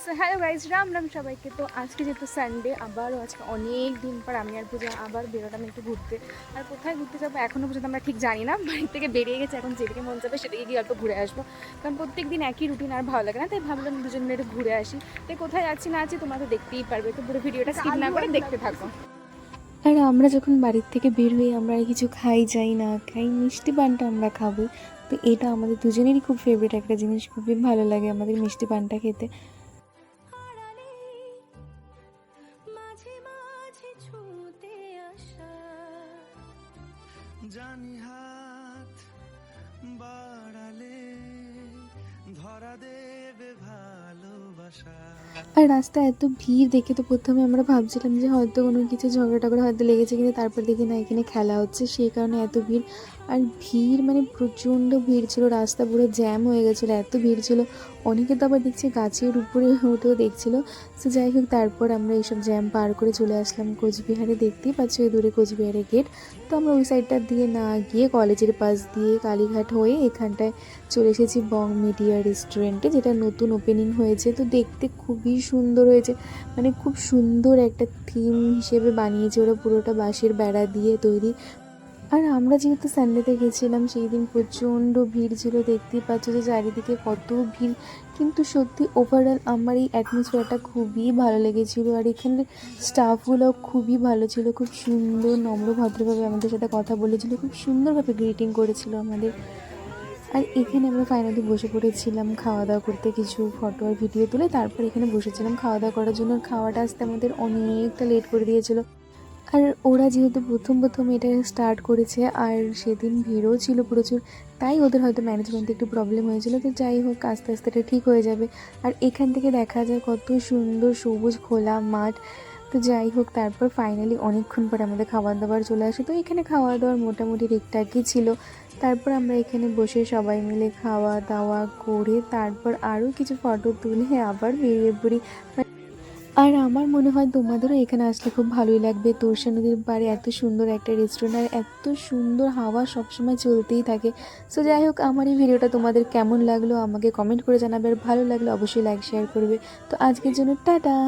So hello guys, Ram Ram সবাইকে। তো আজকে যেহেতু সানডে, আবারও আজকে অনেক দিন পর আমি আর পূজা আবার বেরোলাম একটু ঘুরতে। আর কোথায় ঘুরতে যাবো এখনও পর্যন্ত আমরা ঠিক জানি না। বাড়ি থেকে বেরিয়ে গেছে, এখন যেদিকে মন যাবে সেদিকে গিয়ে অল্প ঘুরে আসবো, কারণ প্রত্যেক দিন একই রুটিন আর ভালো লাগে না। তাই ভাবলাম দুজন মিলে একটু ঘুরে আসি। তাই কোথায় যাচ্ছি না আছি তোমরা তো দেখতেই পারবে, তো পুরো ভিডিওটা স্কিপ না করে দেখতে থাকো। আর আমরা যখন বাড়ির থেকে বের হই আমরা আর কিছু খাই যাই না খাই, মিষ্টি পানটা আমরা খাবো। তো এটা আমাদের দুজনেরই খুব ফেভারিট একটা জিনিস, খুবই ভালো লাগে আমাদের মিষ্টি পানটা খেতে। জানি হাত বাড়ালে ধরা দেবে ভালোবাসা। আর রাস্তায় এত ভিড় দেখে তো প্রথমে আমরা ভাবছিলাম যে হয়তো কোনো কিছু ঝগড়া টগড়া হয়তো লেগেছে, কিন্তু তারপর দেখি না এখানে খেলা হচ্ছে, সেই কারণে এত ভিড়। আর ভিড় মানে প্রচণ্ড ভিড় ছিল, রাস্তা পুরো জ্যাম হয়ে গেছিলো, এত ভিড় ছিল। অনেকে তো আবার দেখছি গাছের উপরে উঠেও দেখছিল। তো যাই হোক, তারপর আমরা এইসব জ্যাম পার করে চলে আসলাম কোচবিহারে। দেখতেই পাচ্ছি ওই দূরে কোচবিহারের গেট। তো আমরা ওই সাইডটা দিয়ে না গিয়ে কলেজের পাশ দিয়ে কালীঘাট হয়ে এখানটায় চলে এসেছি বং মিডিয়া রেস্টুরেন্টে, যেটা নতুন ওপেনিং হয়েছে। তো দেখতে খুবই সুন্দর হয়েছে, মানে খুব সুন্দর একটা থিম হিসেবে বানিয়েছে ওরা, পুরোটা বাঁশের বেড়া দিয়ে তৈরি। আর আমরা যেহেতু সানডেতে গেছিলাম সেই দিন প্রচণ্ড ভিড় ছিল, দেখতেই পাচ্ছ যে চারিদিকে কত ভিড়। কিন্তু সত্যি ওভারঅল আমার এই অ্যাটমসফিয়ারটা খুবই ভালো লেগেছিলো। আর এখানের স্টাফগুলো খুবই ভালো ছিল, খুব সুন্দর নম্র ভদ্রভাবে আমাদের সাথে কথা বলেছিল, খুব সুন্দরভাবে গ্রিটিং করেছিল আমাদের। আর এখানে আমরা ফাইনালি বসে পড়েছিলাম খাওয়া দাওয়া করতে, কিছু ফটো আর ভিডিও তুলে তারপর এখানে বসেছিলাম খাওয়া দাওয়া করার জন্য। খাওয়াটা আসতে আমাদের অনেকটা লেট করে দিয়েছিল। আর ওরা যেহেতু প্রথম প্রথম এটা স্টার্ট করেছে আর সেদিন ভিড়ও ছিল প্রচুর, তাই ওদের হয়তো ম্যানেজমেন্টে একটু প্রবলেম হয়েছিল। তো যাই হোক, আস্তে আস্তে এটা ঠিক হয়ে যাবে। আর এখান থেকে দেখা যায় কত সুন্দর সবুজ খোলা মাঠ। তো যাই হোক, তারপর ফাইনালি অনেকক্ষণ পর আমাদের খাবার দাবার চলে আসে। তো এখানে খাওয়া দাওয়ার মোটামুটি ঠিকঠাকই ছিল। তারপর আমরা এখানে বসে সবাই মিলে খাওয়া দাওয়া করে তারপর আরও কিছু ফটো তুলে আবার বেরিয়ে পড়ি। আর আমার মনে হয় তোমাদেরও এখানে আসলে খুব ভালোই লাগবে। তোরসা নদীর পাড়ে এত সুন্দর একটা রেস্টুরেন্ট আর এত সুন্দর হাওয়া সবসময় চলতেই থাকে। সো যাই হোক, আমার এই ভিডিওটা তোমাদের কেমন লাগলো আমাকে কমেন্ট করে জানাবে, আর ভালো লাগলে অবশ্যই লাইক শেয়ার করবে। তো আজকের জন্য টাটা।